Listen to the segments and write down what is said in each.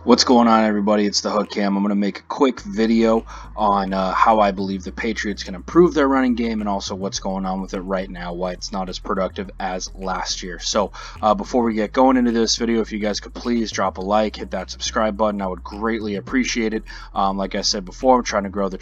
What's going on, everybody? It's the Hook Cam. I'm going to make a quick video on how I believe the Patriots can improve their running game and also what's going on with it right now, why it's not as productive as last year. So before we get going into this video, if you guys could please drop a like, hit that subscribe button, I would greatly appreciate it. Like I said before, I'm trying to grow the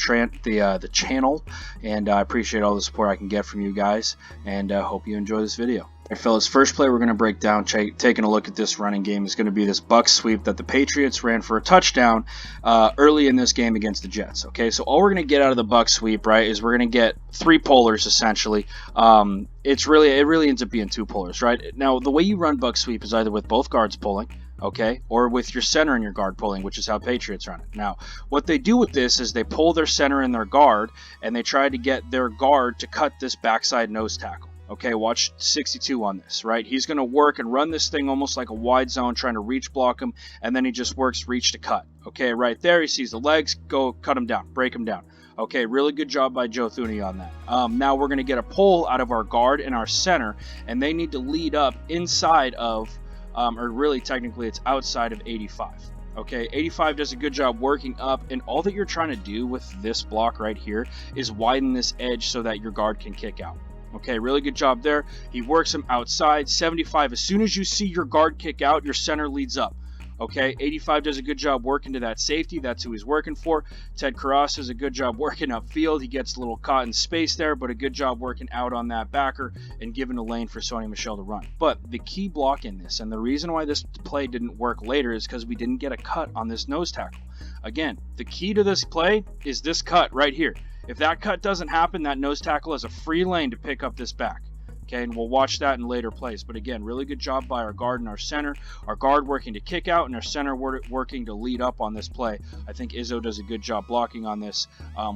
channel, and I appreciate all the support I can get from you guys, and hope you enjoy this video. All right, fellas, first play we're going to break down, taking a look at this running game, is going to be this buck sweep that the Patriots ran for a touchdown early in this game against the Jets. Okay, so all we're going to get out of the buck sweep, right, is we're going to get three pullers essentially. It really ends up being two pullers, right? Now, the way you run buck sweep is either with both guards pulling, okay, or with your center and your guard pulling, which is how Patriots run it. Now, what they do with this is they pull their center and their guard, and they try to get their guard to cut this backside nose tackle. Okay, watch 62 on this, right? He's going to work and run this thing almost like a wide zone, trying to reach block him, and then he just works reach to cut. Okay, right there, he sees the legs, go cut him down, break him down. Okay, really good job by Joe Thuney on that. Now we're going to get a pull out of our guard and our center, and they need to lead up inside of, or really technically it's outside of 85. Okay, 85 does a good job working up, and all that you're trying to do with this block right here is widen this edge so that your guard can kick out. Okay, really good job there. He works him outside. 75, as soon as you see your guard kick out, your center leads up. Okay, 85 does a good job working to that safety. That's who he's working for. Ted Karras does a good job working upfield. He gets a little caught in space there, but a good job working out on that backer and giving a lane for Sony Michel to run. But the key block in this, and the reason why this play didn't work later, is because we didn't get a cut on this nose tackle. Again, the key to this play is this cut right here. If that cut doesn't happen, that nose tackle has a free lane to pick up this back. Okay, and we'll watch that in later plays. But again, really good job by our guard and our center. Our guard working to kick out and our center working to lead up on this play. I think Izzo does a good job blocking on this,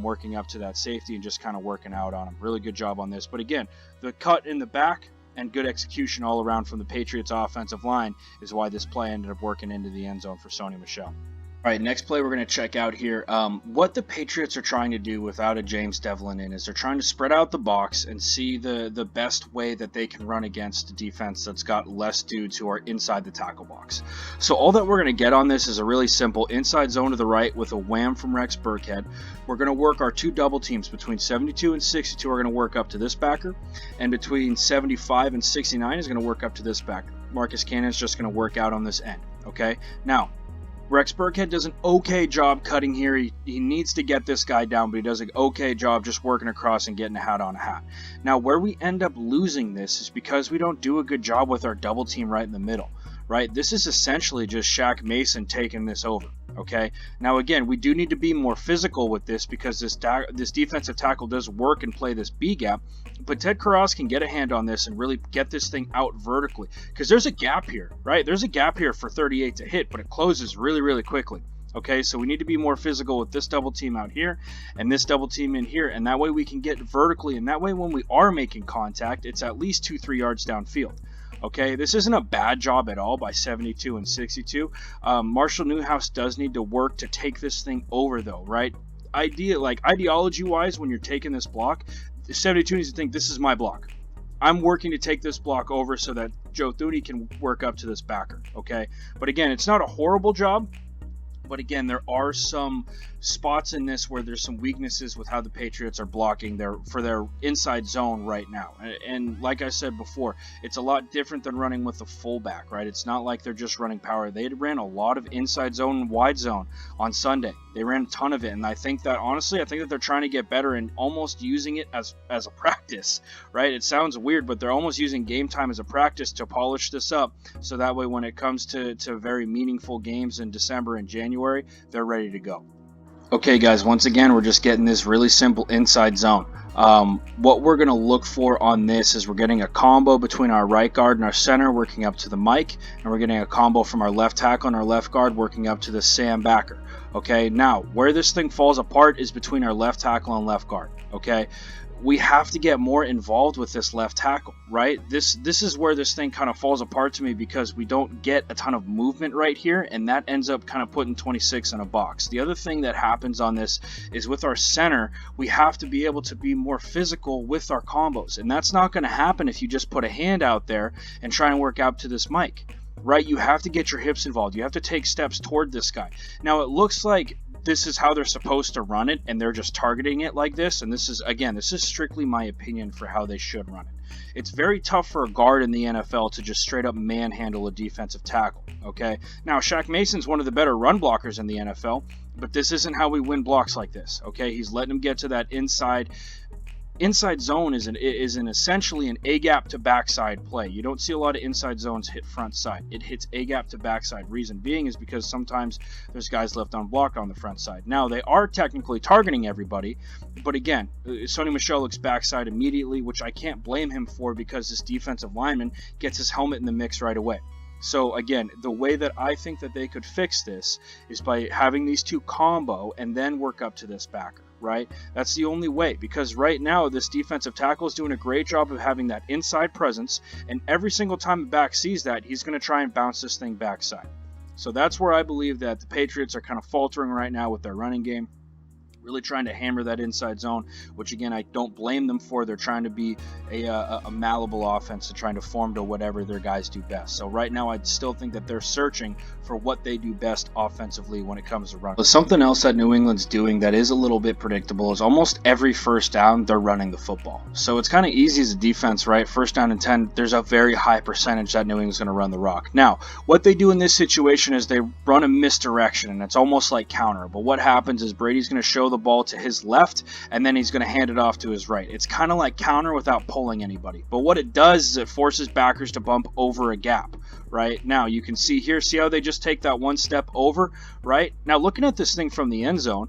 working up to that safety and just kind of working out on him. Really good job on this. But again, the cut in the back and good execution all around from the Patriots offensive line is why this play ended up working into the end zone for Sony Michel. All right, next play we're going to check out here. What the Patriots are trying to do without a James Devlin in is they're trying to spread out the box and see the best way that they can run against a defense that's got less dudes who are inside the tackle box. So all that we're going to get on this is a really simple inside zone to the right with a wham from Rex Burkhead. We're going to work our two double teams between 72 and 62 are going to work up to this backer, and between 75 and 69 is going to work up to this backer. Marcus Cannon is just going to work out on this end, okay? Now, Rex Burkhead does an okay job cutting here. He needs to get this guy down, but he does an okay job just working across and getting a hat on a hat. Now, where we end up losing this is because we don't do a good job with our double team right in the middle, right? This is essentially just Shaq Mason taking this over, okay? Now, again, we do need to be more physical with this because this defensive tackle does work and play this B gap, but Ted Karras can get a hand on this and really get this thing out vertically because there's a gap here, right? There's a gap here for 38 to hit, but it closes really, really quickly. Okay, so we need to be more physical with this double team out here and this double team in here, and that way we can get vertically, and that way when we are making contact, it's at least 2-3 yards downfield. Okay, this isn't a bad job at all by 72 and 62. Marshall Newhouse does need to work to take this thing over, though, right? Ideology-wise, when you're taking this block, 72 needs to think, this is my block. I'm working to take this block over so that Joe Thuney can work up to this backer, okay? But again, it's not a horrible job. But again, there are some spots in this where there's some weaknesses with how the Patriots are blocking for their inside zone right now. And like I said before, it's a lot different than running with a fullback, right? It's not like they're just running power. They ran a lot of inside zone and wide zone on Sunday. They ran a ton of it, and I think that they're trying to get better and almost using it as a practice, right? It sounds weird, but they're almost using game time as a practice to polish this up, so that way when it comes to very meaningful games in December and January, they're ready to go. Okay, guys, once again, we're just getting this really simple inside zone. What we're going to look for on this is we're getting a combo between our right guard and our center working up to the Mike, and we're getting a combo from our left tackle and our left guard working up to the Sam backer. Okay, now where this thing falls apart is between our left tackle and left guard. Okay, we have to get more involved with this left tackle, right? This is where this thing kind of falls apart to me because we don't get a ton of movement right here, and that ends up kind of putting 26 in a box. The other thing that happens on this is with our center, we have to be able to be more physical with our combos, and that's not going to happen if you just put a hand out there and try and work out to this Mike. right? You have to get your hips involved. You have to take steps toward this guy. Now, it looks like this is how they're supposed to run it, and they're just targeting it like this. And this is, again, this is strictly my opinion for how they should run it. It's very tough for a guard in the NFL to just straight up manhandle a defensive tackle, okay? Now, Shaq Mason's one of the better run blockers in the NFL, but this isn't how we win blocks like this, okay? He's letting him get to that inside zone is essentially an A-gap to backside play. You don't see a lot of inside zones hit front side. It hits A-gap to backside. Reason being is because sometimes there's guys left unblocked on the front side. Now, they are technically targeting everybody, but again, Sony Michel looks backside immediately, which I can't blame him for because this defensive lineman gets his helmet in the mix right away. So again, the way that I think that they could fix this is by having these two combo and then work up to this backer, right? That's the only way, because right now this defensive tackle is doing a great job of having that inside presence, and every single time the back sees that, he's going to try and bounce this thing backside. So that's where I believe that the Patriots are kind of faltering right now with their running game. Really trying to hammer that inside zone, which again, I don't blame them for. They're trying to be a malleable offense to trying to form to whatever their guys do best. So right now, I still think that they're searching for what they do best offensively when it comes to running. But something else that New England's doing that is a little bit predictable is almost every first down, they're running the football. So it's kind of easy as a defense, right? First down and 10, there's a very high percentage that New England's going to run the rock. Now, what they do in this situation is they run a misdirection, and it's almost like counter. But what happens is Brady's going to show the ball to his left, and then he's going to hand it off to his right. It's kind of like counter without pulling anybody. But what it does is it forces backers to bump over a gap, right? Now, you can see here, see how they just take that one step over, right? Now, looking at this thing from the end zone,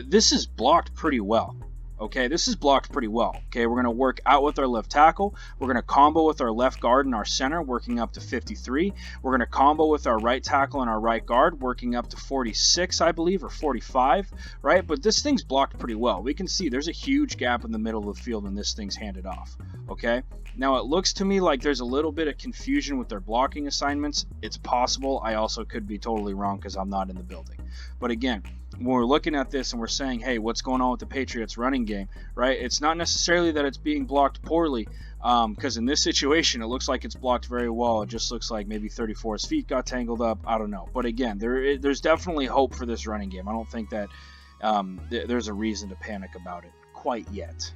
this is blocked pretty well. Okay, this is blocked pretty well. Okay, we're going to work out with our left tackle. We're going to combo with our left guard and our center, working up to 53. We're going to combo with our right tackle and our right guard, working up to 46, I believe, or 45, right? But this thing's blocked pretty well. We can see there's a huge gap in the middle of the field when this thing's handed off. Okay, now it looks to me like there's a little bit of confusion with their blocking assignments. It's possible. I also could be totally wrong because I'm not in the building. But again, when we're looking at this and we're saying, hey, what's going on with the Patriots running game, right? It's not necessarily that it's being blocked poorly, because in this situation, it looks like it's blocked very well. It just looks like maybe 34's feet got tangled up. I don't know. But again, there's definitely hope for this running game. I don't think that there's a reason to panic about it quite yet.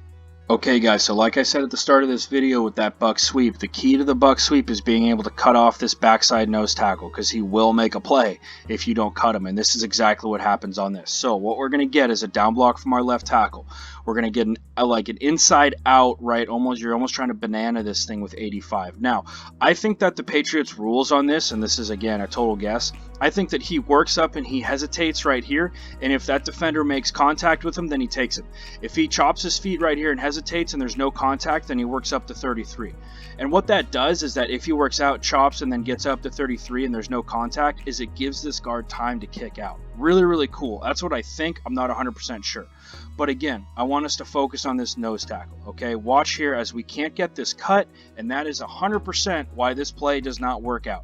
Okay guys, so like I said at the start of this video with that buck sweep, the key to the buck sweep is being able to cut off this backside nose tackle, because he will make a play if you don't cut him, and this is exactly what happens on this. So what we're going to get is a down block from our left tackle. We're going to get an inside out, right? You're almost trying to banana this thing with 85. Now, I think that the Patriots rules on this, and this is again a total guess, I think that he works up and he hesitates right here, and if that defender makes contact with him, then he takes it. If he chops his feet right here and hesitates and there's no contact, then he works up to 33. And what that does is that if he works out, chops, and then gets up to 33 and there's no contact, is it gives this guard time to kick out. Really, really cool. That's what I think. I'm not 100% sure. But again, I want us to focus on this nose tackle, okay? Watch here as we can't get this cut, and that is 100% why this play does not work out.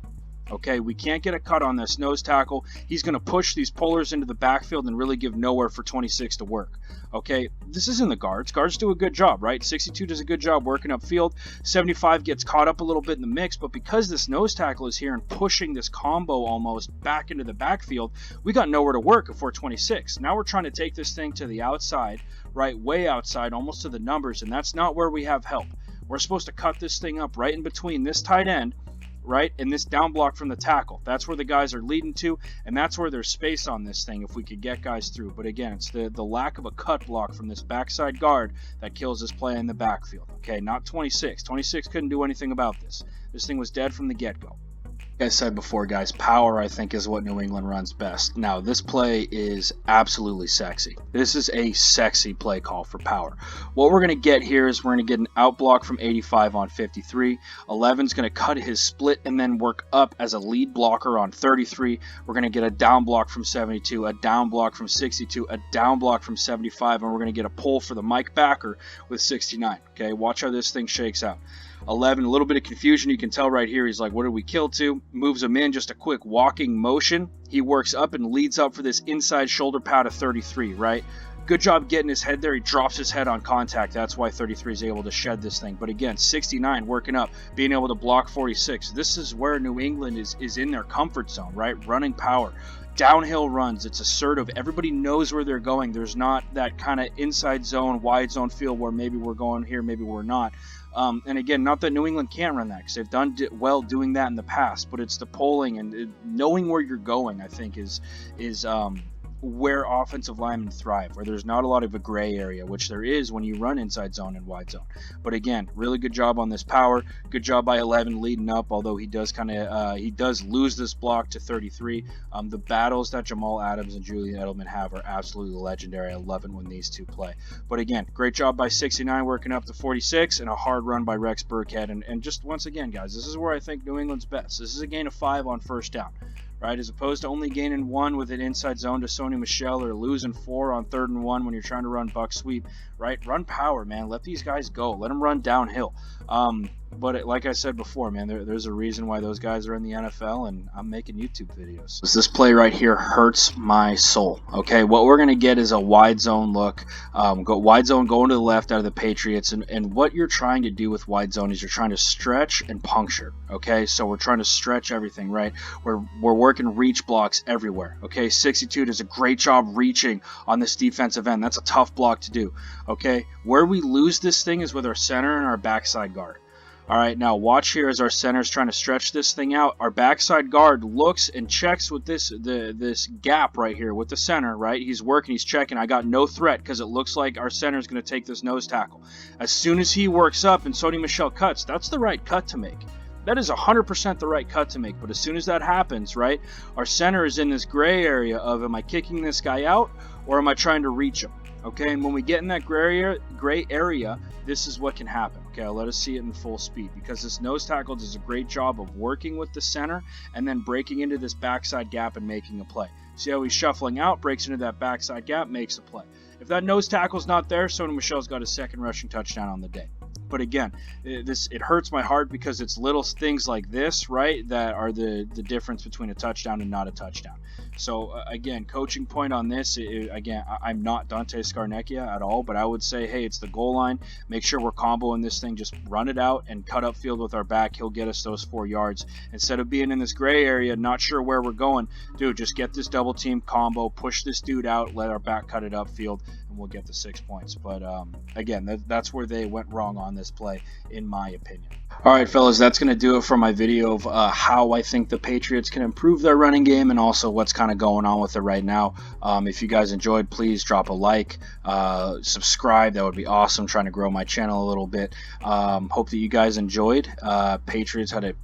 Okay, we can't get a cut on this nose tackle. He's going to push these pullers into the backfield and really give nowhere for 26 to work. Okay, this isn't the guards. Guards do a good job, right? 62 does a good job working upfield. 75 gets caught up a little bit in the mix, but because this nose tackle is here and pushing this combo almost back into the backfield, we got nowhere to work if we're 26. Now we're trying to take this thing to the outside, right? Way outside, almost to the numbers, and that's not where we have help. We're supposed to cut this thing up right in between this tight end, right, and this down block from the tackle. That's where the guys are leading to, and that's where there's space on this thing if we could get guys through. But again, it's the lack of a cut block from this backside guard that kills this play in the backfield. Okay, not 26. 26 couldn't do anything about this. This thing was dead from the get-go. Like I said before, guys, power, I think, is what New England runs best. Now, this play is absolutely sexy. This is a sexy play call for power. What we're going to get here is we're going to get an out block from 85 on 53. 11's going to cut his split and then work up as a lead blocker on 33. We're going to get a down block from 72, a down block from 62, a down block from 75, and we're going to get a pull for the Mike backer with 69. Okay, watch how this thing shakes out. 11, a little bit of confusion. You can tell right here, he's like, what did we kill to? Moves him in, just a quick walking motion. He works up and leads up for this inside shoulder pad of 33, right? good job getting his head there. He drops his head on contact. That's why 33 is able to shed this thing. But again, 69 working up, being able to block 46. This is where New England is in their comfort zone, right? Running power. Downhill runs, it's assertive. Everybody knows where they're going. There's not that kind of inside zone, wide zone feel where maybe we're going here, maybe we're not. And again, not that New England can't run that, because they've done well doing that in the past, but it's the polling and knowing where you're going, I think, is where offensive linemen thrive, where there's not a lot of a gray area, which there is when you run inside zone and wide zone. But again, really good job on this power. Good job by 11 leading up, although he does lose this block to 33. The battles that Jamal Adams and Julian Edelman have are absolutely legendary. I love it when these two play. But again, great job by 69 working up to 46, and a hard run by Rex Burkhead. And just once again, guys, this is where I think New England's best. This is a gain of 5 on first down, right? As opposed to only gaining 1 with an inside zone to Sony Michel, or losing 4 on 3rd and 1 when you're trying to run buck sweep, right? Run power, man. Let these guys go. Let them run downhill. But like I said before, man, there's a reason why those guys are in the NFL, and I'm making YouTube videos. This play right here hurts my soul. Okay, what we're going to get is a wide zone look. Wide zone going to the left out of the Patriots, and what you're trying to do with wide zone is you're trying to stretch and puncture. Okay, so we're trying to stretch everything, right? We're working reach blocks everywhere. Okay, 62 does a great job reaching on this defensive end. That's a tough block to do. Okay, where we lose this thing is with our center and our backside guard. All right, now watch here as our center is trying to stretch this thing out. Our backside guard looks and checks with this gap right here with the center, right? He's working, he's checking. I got no threat because it looks like our center is going to take this nose tackle. As soon as he works up and Sony Michel cuts, that's the right cut to make. That is 100% the right cut to make. But as soon as that happens, right, our center is in this gray area of, am I kicking this guy out or am I trying to reach him? Okay, and when we get in that gray area, this is what can happen. Okay, I'll let us see it in full speed, because this nose tackle does a great job of working with the center and then breaking into this backside gap and making a play. See how he's shuffling out, breaks into that backside gap, makes a play. If that nose tackle's not there, Sony Michel's got his second rushing touchdown on the day. But again, it hurts my heart because it's little things like this, right, that are the difference between a touchdown and not a touchdown. So again, coaching point on this, again, I'm not Dante Scarnecchia at all, but I would say, hey, it's the goal line. Make sure we're comboing this thing. Just run it out and cut up field with our back. He'll get us those 4 yards. Instead of being in this gray area, not sure where we're going, dude, just get this double team combo, push this dude out, let our back cut it upfield, and we'll get the 6 points. But again, that's where they went wrong on this play, in my opinion. All right, fellas, that's going to do it for my video of how I think the Patriots can improve their running game and also what's kind of going on with it right now. If you guys enjoyed, please drop a like, subscribe. That would be awesome. Trying to grow my channel a little bit. Hope that you guys enjoyed. Patriots had a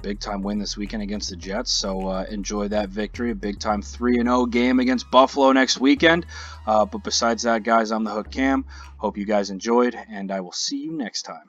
big time win this weekend against the Jets, so enjoy that victory. A big time 3-0 game against Buffalo next weekend. But besides that, guys, I'm the Hook Cam. Hope you guys enjoyed, and I will see you next time.